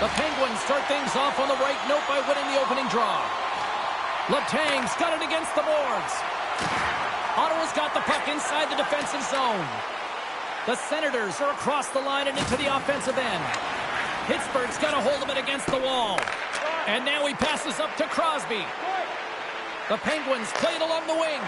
The Penguins start things off on the right note by winning the opening draw. Letang's got it against the boards. Ottawa's got the puck inside the defensive zone. The Senators are across the line and into the offensive end. Pittsburgh's got a hold of it against the wall. And now he passes up to Crosby. The Penguins play it along the wing.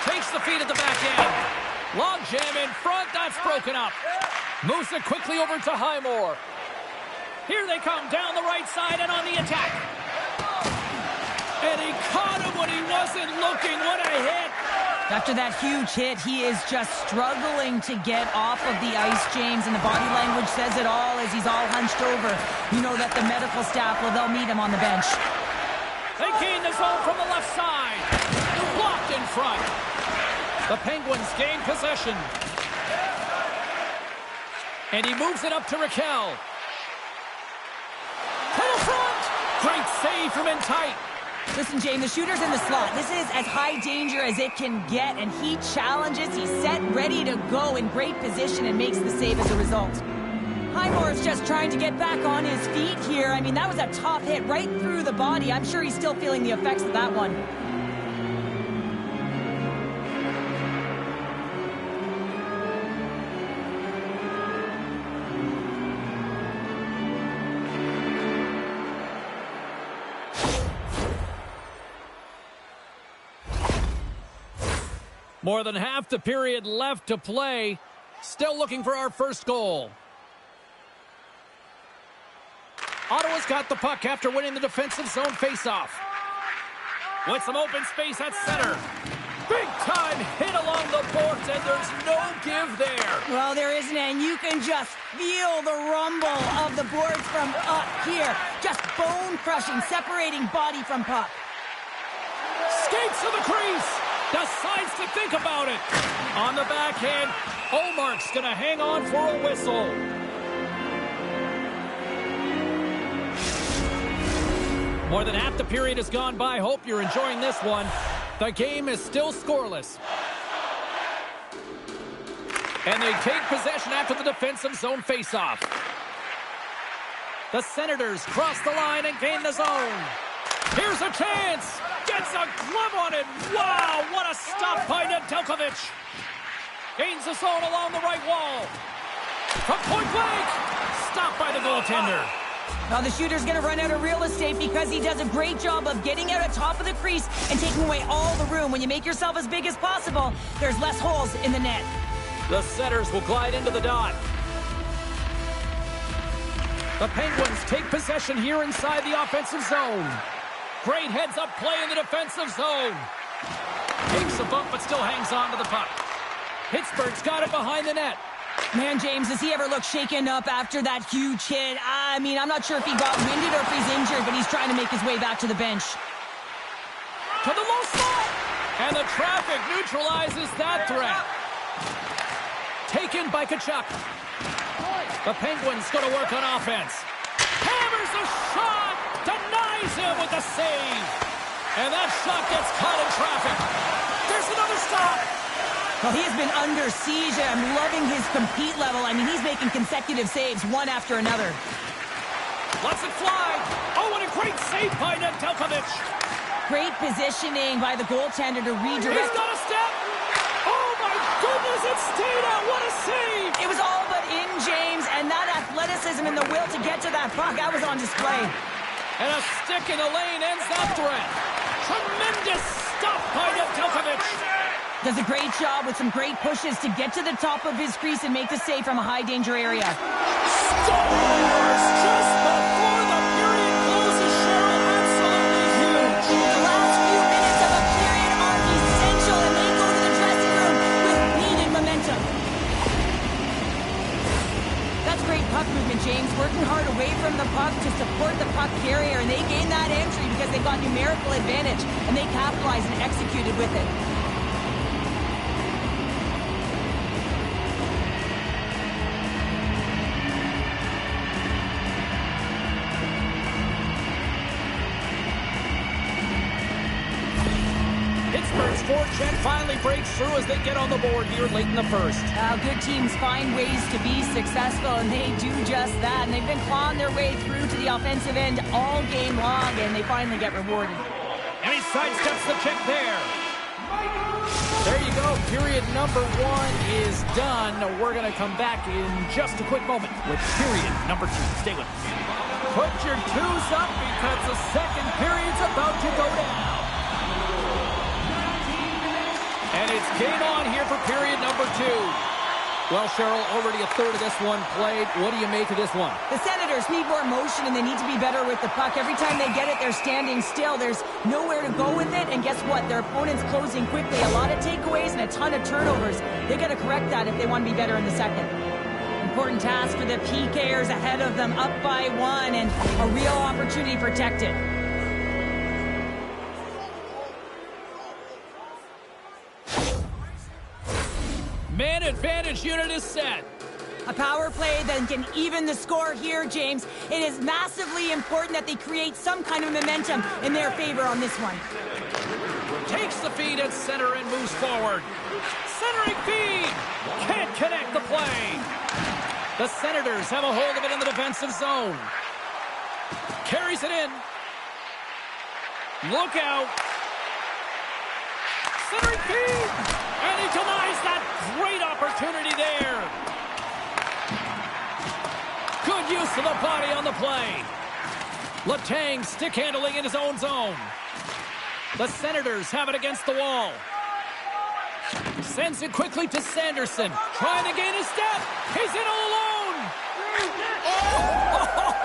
Takes the feed at the back end. Log jam in front. That's broken up. Moves it quickly over to Highmore. Here they come down the right side and on the attack. And he caught him when he wasn't looking. What a hit. After that huge hit, he is just struggling to get off of the ice, James, and the body language says it all as he's all hunched over. You know that the medical staff, well, they'll meet him on the bench. They gain the zone from the left side. Blocked in front. The Penguins gain possession. And he moves it up to Raquel. To the front. Great save from in tight. Listen, James, the shooter's in the slot. This is as high danger as it can get, and he challenges. He's set, ready to go in great position and makes the save as a result. Highmore is just trying to get back on his feet here. I mean, that was a tough hit right through the body. I'm sure he's still feeling the effects of that one. More than half the period left to play. Still looking for our first goal. Ottawa's got the puck after winning the defensive zone faceoff. With some open space at center. Big time hit along the boards, and there's no give there. Well, there isn't, and you can just feel the rumble of the boards from up here. Just bone-crushing, separating body from puck. Skates to the crease. Decides to think about it. On the backhand, Omark's going to hang on for a whistle. More than half the period has gone by. Hope you're enjoying this one. The game is still scoreless. And they take possession after the defensive zone faceoff. The Senators cross the line and gain the zone. Here's a chance. Gets a glove on it. Wow, what a stop by Nedeljkovic. Gains the zone along the right wall. From point blank. Stopped by the goaltender. Now the shooter's going to run out of real estate because he does a great job of getting out of top of the crease and taking away all the room. When you make yourself as big as possible, there's less holes in the net. The setters will glide into the dot. The Penguins take possession here inside the offensive zone. Great heads-up play in the defensive zone. Takes a bump, but still hangs on to the puck. Pittsburgh's got it behind the net. Man, James, does he ever look shaken up after that huge hit? I mean, I'm not sure if he got winded or if he's injured, but he's trying to make his way back to the bench. To the low slot! And the traffic neutralizes that threat. Taken by Tkachuk. The Penguins go to work on offense. Hammers a shot! Denies him with the save. And that shot gets caught in traffic. There's another stop. Well, he has been under siege. I'm loving his compete level. I mean, he's making consecutive saves, one after another. Lets it fly. Oh, and a great save by Nedeljkovic. Great positioning by the goaltender to redirect. He's got a step. Oh, my goodness, it stayed out. What a save. It was all but in, James, and that athleticism and the will to get to that puck, that was on display. And a stick in the lane ends that threat. Tremendous stop by Nedeljkovic. Does a great job with some great pushes to get to the top of his crease and make the save from a high-danger area. Scores just before the period closes, Cheryl. Absolutely huge. The last few minutes of a period are essential, and they go to the dressing room with needed momentum. That's great puck movement, James. Working hard away from the puck to support the puck carrier, and they gained that entry because they got numerical advantage, and they capitalized and executed with it. and finally breaks through as they get on the board here late in the first. Good teams find ways to be successful, and they do just that. And they've been clawing their way through to the offensive end all game long, and they finally get rewarded. And he sidesteps the check there. There you go. Period number 1 is done. We're going to come back in just a quick moment with period number 2. Stay with us. Put your twos up because the second period's about to go down. And it's game on here for period number 2. Well, Cheryl, already a third of this one played. What do you make of this one? The Senators need more motion, and they need to be better with the puck. Every time they get it, they're standing still. There's nowhere to go with it, and guess what? Their opponent's closing quickly. A lot of takeaways and a ton of turnovers. They got to correct that if they want to be better in the second. Important task for the PKers ahead of them, up by 1, and a real opportunity protected. Man advantage unit is set. A power play that can even the score here, James. It is massively important that they create some kind of momentum in their favor on this one. Takes the feed at center and moves forward. Centering feed. Can't connect the play. The Senators have a hold of it in the defensive zone. Carries it in. Look out. Centering feed. And he denies that great opportunity there. Good use of the body on the play. Letang stick handling in his own zone. The Senators have it against the wall. Sends it quickly to Sanderson. Trying to gain a step. He's in all alone.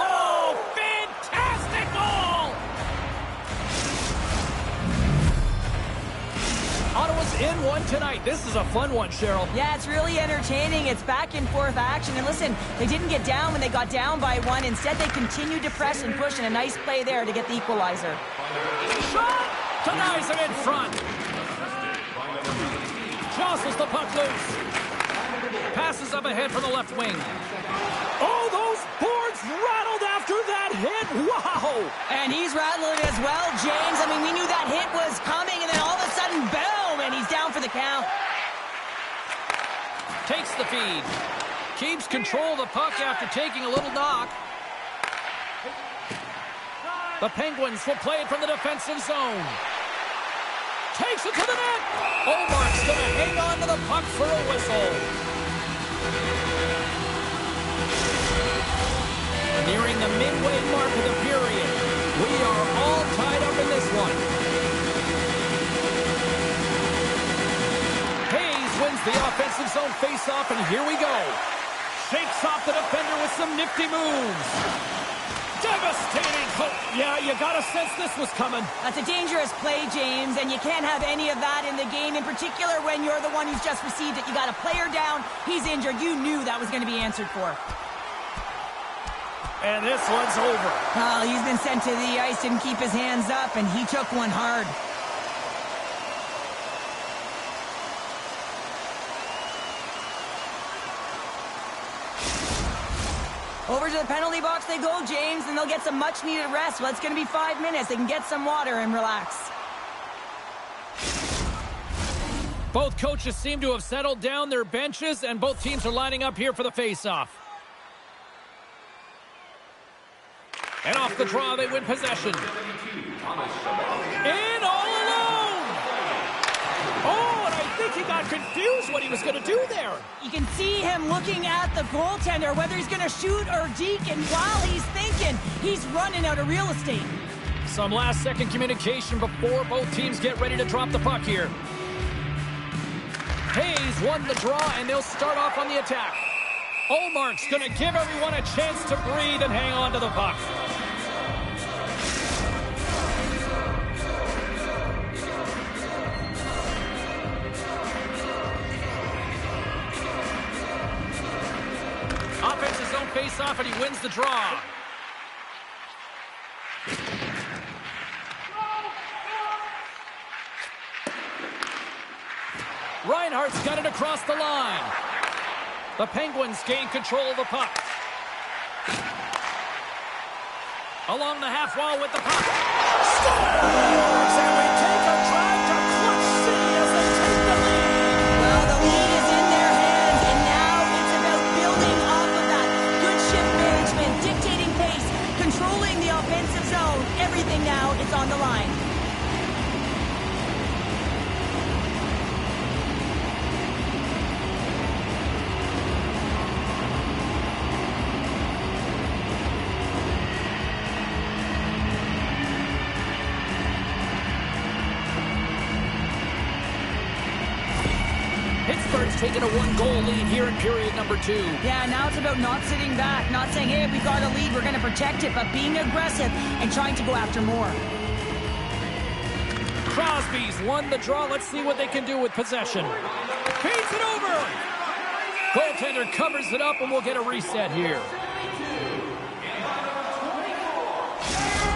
Oh, fantastic goal! Ottawa's in one tonight. This is a fun one, Cheryl. Yeah, it's really entertaining. It's back and forth action. And listen, they didn't get down when they got down by 1. Instead, they continued to press and push, and a nice play there to get the equalizer. Shot! Denies him in front. Jostles the puck loose. Passes up ahead from the left wing. Oh, those boards rattled after that hit. Wow! And he's rattling as well, James. I mean, we knew that hit was coming, and then all of a sudden, boom, and he's down for the count. Takes the feed. Keeps control of the puck after taking a little knock. The Penguins will play it from the defensive zone. Takes it to the net. Omark's going to hang on to the puck for a whistle. Nearing the midway mark of the period. We are all tied up in this one. Hayes wins the offensive zone faceoff, and here we go. Shakes off the defender with some nifty moves. Devastating hook. Yeah, you got to sense this was coming. That's a dangerous play, James, and you can't have any of that in the game, in particular when you're the one who's just received it. You got a player down, he's injured. You knew that was going to be answered for. And this one's over. Oh, he's been sent to the ice, didn't keep his hands up, and he took one hard. Over to the penalty box they go, James, and they'll get some much-needed rest. Well, it's going to be 5 minutes. They can get some water and relax. Both coaches seem to have settled down their benches, and both teams are lining up here for the face-off. And off the draw, they win possession. In all alone! Oh, and I think he got confused what he was going to do there. You can see him looking at the goaltender, whether he's going to shoot or deke, and while he's thinking, he's running out of real estate. Some last-second communication before both teams get ready to drop the puck here. Hayes won the draw, and they'll start off on the attack. Olmark's going to give everyone a chance to breathe and hang on to the puck. Offensive zone face-off, and he wins the draw. Reinhardt's got it across the line. The Penguins gain control of the puck. Along the half wall with the puck. Scores! And we take a drive to Clutch City as they taken a 1-goal lead here in period number 2. Yeah, now it's about not sitting back, not saying, hey, we've got a lead, we're going to protect it, but being aggressive and trying to go after more. Crosby's won the draw. Let's see what they can do with possession. Feeds it over. Goaltender covers it up, and we'll get a reset here.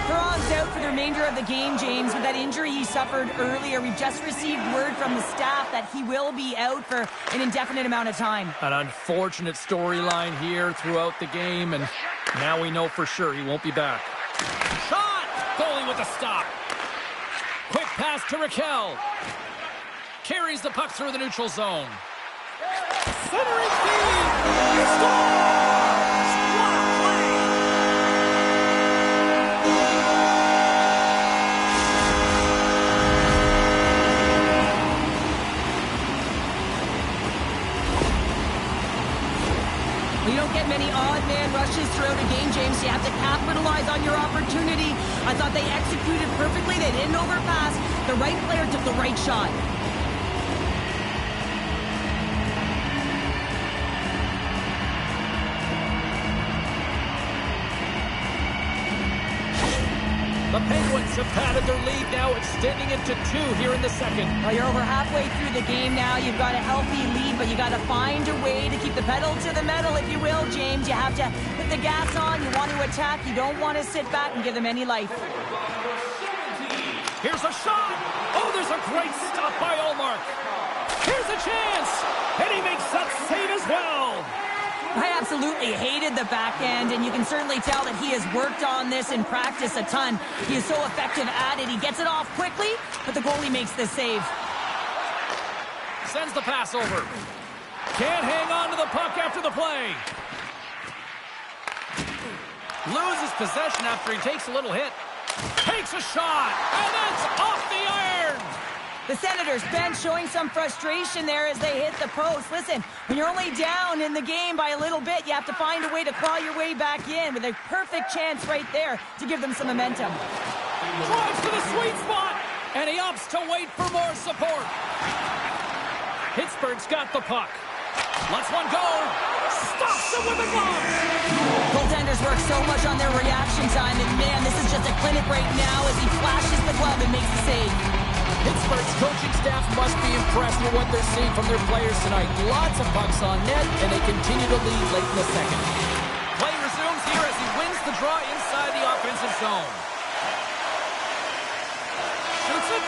Perron's out for the remainder of the game, James, with that injury he suffered earlier. We've just received word from the staff that he will be out for an indefinite amount of time. An unfortunate storyline here throughout the game, and now we know for sure he won't be back. Shot! Goalie with a stop. Quick pass to Raquel. Carries the puck through the neutral zone. Centering feed! Scores! What a play! Well, you don't get many odd man rushes throughout a game, James. You have to capitalize on your opportunity. I thought they executed perfectly. They didn't overpass. The right player took the right shot. The Penguins have padded their lead now, extending it to 2 here in the second. Well, you're over halfway through the game now. You've got a healthy lead, but you got to find a way to keep the pedal to the metal, if you will, James. You have to put the gas on. You want to attack. You don't want to sit back and give them any life. Here's a shot. Oh, there's a great stop by Ullmark. Here's a chance, and he makes that save as well. I absolutely hated the back end, and you can certainly tell that he has worked on this in practice a ton. He is so effective at it. He gets it off quickly, but the goalie makes the save. Sends the pass over. Can't hang on to the puck after the play. Loses possession after he takes a little hit. Takes a shot, and that's off the iron. The Senators bench showing some frustration there as they hit the post. Listen, when you're only down in the game by a little bit, you have to find a way to claw your way back in with a perfect chance right there to give them some momentum. Drives to the sweet spot, and he opts to wait for more support. Pittsburgh's got the puck. Lets one go. Stops him with a glove. Goaltenders work so much on their reaction time, and man, this is just a clinic right now as he flashes the glove and makes the save. Pittsburgh's coaching staff must be impressed with what they're seeing from their players tonight. Lots of pucks on net, and they continue to lead late in the second. Play resumes here as he wins the draw inside the offensive zone. Shoots it.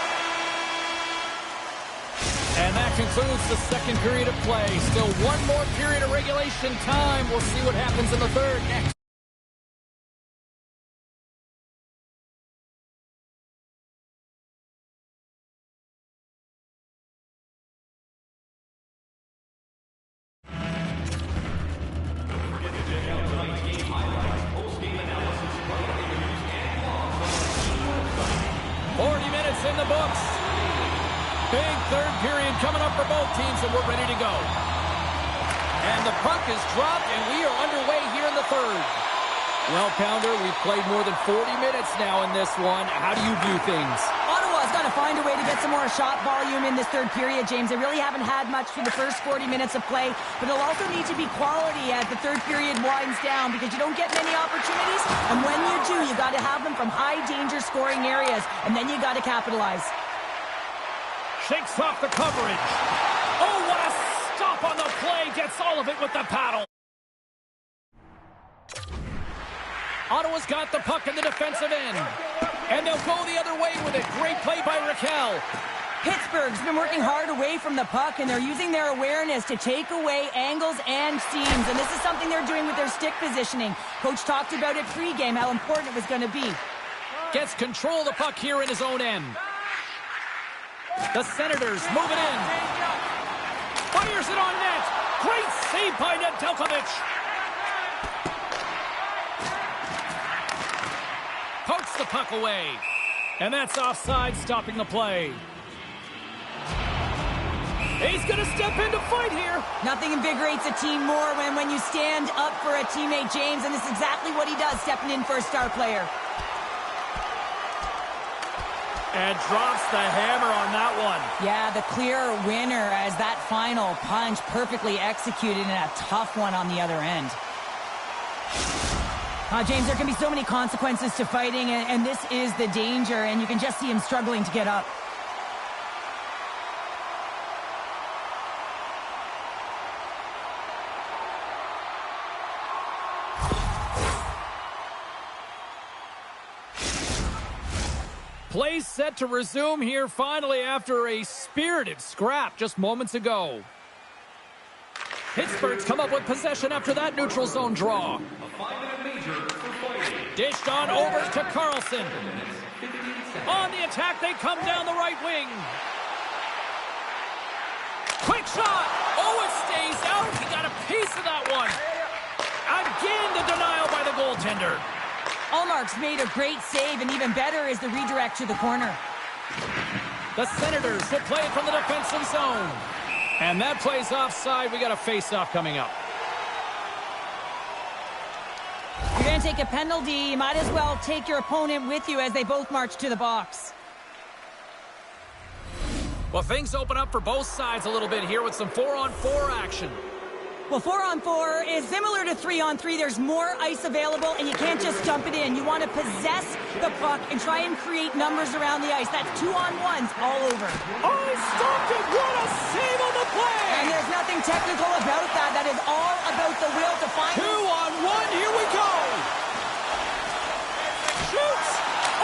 And that concludes the second period of play. Still one more period of regulation time. We'll see what happens in the third next. 40 minutes in the books. Big third period coming up for both teams, and we're ready to go. And the puck is dropped, and we are underway here in the third. Well, Pounder, we've played more than 40 minutes now in this one. How do you view things? Ottawa's got to find a way to get some more shot volume in this third period, James. They really haven't had much for the first 40 minutes of play, but they'll also need to be quality as the third period winds down because you don't get many opportunities, and when you do, you got to have them from high-danger scoring areas, and then you got to capitalize. Shakes off the coverage. Oh, what a stop on the play. Gets all of it with the paddle. Ottawa's got the puck in the defensive end. And they'll go the other way with it. Great play by Raquel. Pittsburgh's been working hard away from the puck, and they're using their awareness to take away angles and seams. And this is something they're doing with their stick positioning. Coach talked about it pregame, how important it was going to be. Gets control of the puck here in his own end. The Senators move it in. Fires it on net. Great save by Nedeljkovic. Pokes the puck away. And that's offside, stopping the play. He's going to step in to fight here. Nothing invigorates a team more when you stand up for a teammate, James, and this is exactly what he does, stepping in for a star player. And drops the hammer on that one. Yeah, the clear winner as that final punch perfectly executed and a tough one on the other end. James, there can be so many consequences to fighting, and this is the danger, and you can just see him struggling to get up. Play set to resume here finally after a spirited scrap just moments ago. Pittsburgh's come up with possession after that neutral zone draw. Dished on over to Carlson. On the attack, they come down the right wing. Quick shot. Oh, it stays out. He got a piece of that one. Again, the denial by the goaltender. Allmark's made a great save, and even better is the redirect to the corner. The Senators will play it from the defensive zone. And that play's offside. We got a face-off coming up. You're going to take a penalty. You might as well take your opponent with you as they both march to the box. Well, things open up for both sides a little bit here with some 4-on-4 action. Well, 4-on-4 is similar to 3-on-3. There's more ice available, and you can't just dump it in. You want to possess the puck and try and create numbers around the ice. That's 2-on-1s all over. Oh, he stopped it! What a save on the play! And there's nothing technical about that. That is all about the will to find... 2-on-1, here we go! Shoots!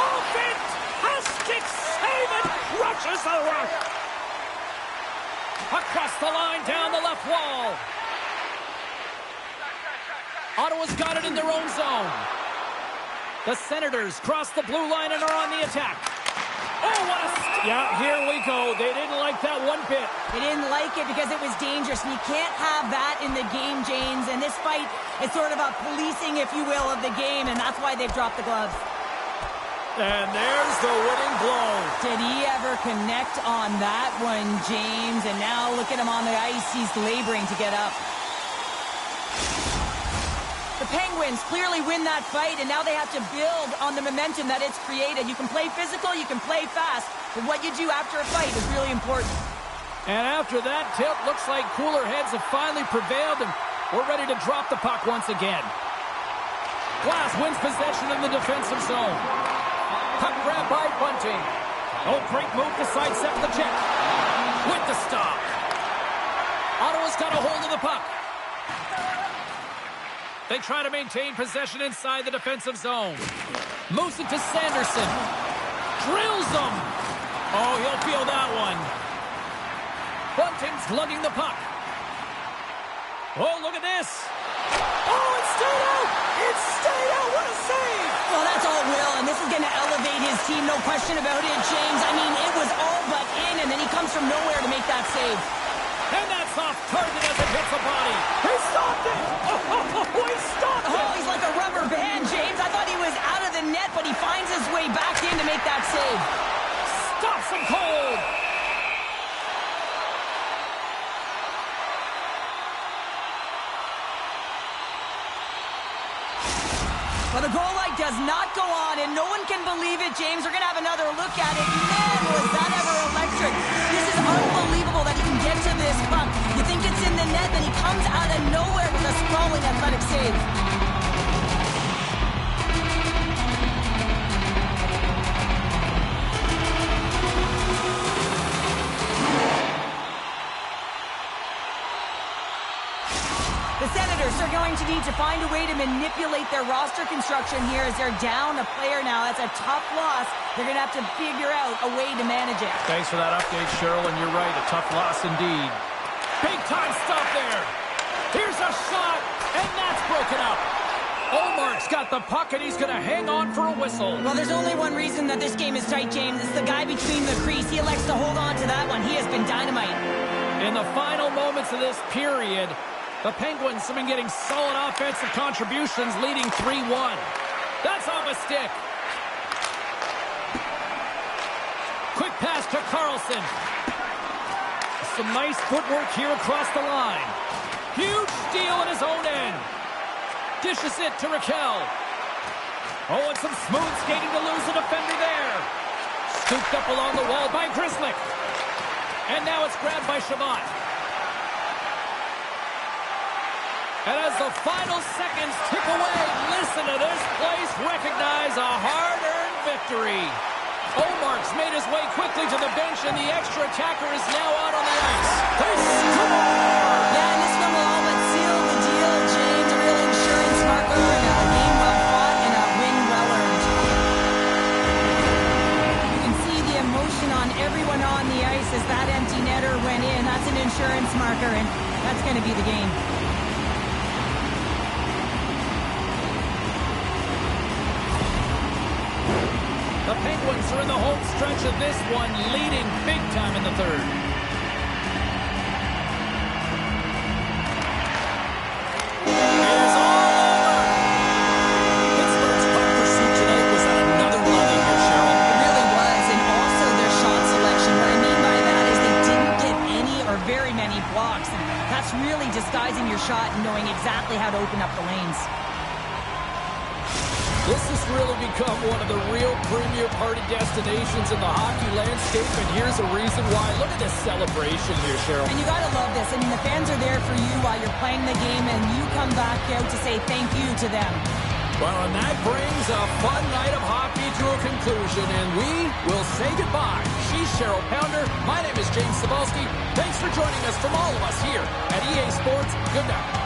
Oh, fantastic save! And crushes the rush! Across the line, down the left wall. Ottawa's got it in their own zone. The Senators cross the blue line and are on the attack. Oh, what a... Yeah, here we go. They didn't like that one bit. They didn't like it because it was dangerous, and you can't have that in the game, James. And this fight is sort of a policing, if you will, of the game, and that's why they've dropped the gloves. And there's the winning blow. Did he ever connect on that one, James? And now look at him on the ice. He's laboring to get up. The Penguins clearly win that fight, and now they have to build on the momentum that it's created. You can play physical, you can play fast, but what you do after a fight is really important. And after that tip, looks like cooler heads have finally prevailed, and we're ready to drop the puck once again. Glass wins possession in the defensive zone. Puck grab by Bunting. Oh, great move to sidestep the check. With the stop. Ottawa's got a hold of the puck. They try to maintain possession inside the defensive zone. Moves it to Sanderson. Drills them. Oh, he'll feel that one. Bunting's lugging the puck. Oh, look at this. Oh, it stayed out. It stayed out. What a save. Well, that's all Will, and this is going to elevate his team, no question about it, James. I mean, it was all but in, and then he comes from nowhere to make that save. And that's off target as it hits the body. He stopped it! He stopped it! Oh, he's like a rubber band, James. I thought he was out of the net, but he finds his way back in to make that save. Stops him cold! Well, the goal light does not go on, and no one can believe it, James. We're going to have another look at it. Man, was that ever electric. This is unbelievable that he can get to this puck. You think it's in the net, then he comes out of nowhere with a sprawling athletic save. The Senators are going to need to find a way to manipulate their roster construction here as they're down a player now. That's a tough loss. They're going to have to figure out a way to manage it. Thanks for that update, Cheryl, and you're right. A tough loss indeed. Big-time stop there. Here's a shot, and that's broken up. Allmark's got the puck, and he's going to hang on for a whistle. Well, there's only one reason that this game is tight, James. It's the guy between the crease. He elects to hold on to that one. He has been dynamite. In the final moments of this period, the Penguins have been getting solid offensive contributions, leading 3-1. That's off a stick. Quick pass to Carlson. Some nice footwork here across the line. Huge steal at his own end. Dishes it to Raquel. Oh, and some smooth skating to lose the defender there. Scooped up along the wall by Grzelcyk. And now it's grabbed by Shabbat. And as the final seconds tick away, listen to this place recognize a hard-earned victory. Omark's made his way quickly to the bench, and the extra attacker is now out on the ice. They score! Yeah, and this one will all but seal the deal, James. A real insurance marker and a game well fought and a win well earned. You can see the emotion on everyone on the ice as that empty netter went in. That's an insurance marker, and that's going to be the game. The Penguins are in the home stretch of this one, leading big time in the third. It is all over. Pittsburgh's puck pursuit tonight was at another level here, Cheryl. It really was, and also their shot selection. What I mean by that is they didn't get any or very many blocks. And that's really disguising your shot and knowing exactly how to open up the lanes. This has really become one of the real premier party destinations in the hockey landscape, and here's a reason why. Look at this celebration here, Cheryl. And you got to love this. I mean, the fans are there for you while you're playing the game, and you come back out to say thank you to them. Well, and that brings a fun night of hockey to a conclusion, and we will say goodbye. She's Cheryl Pounder. My name is James Cebulski. Thanks for joining us from all of us here at EA Sports. Good night.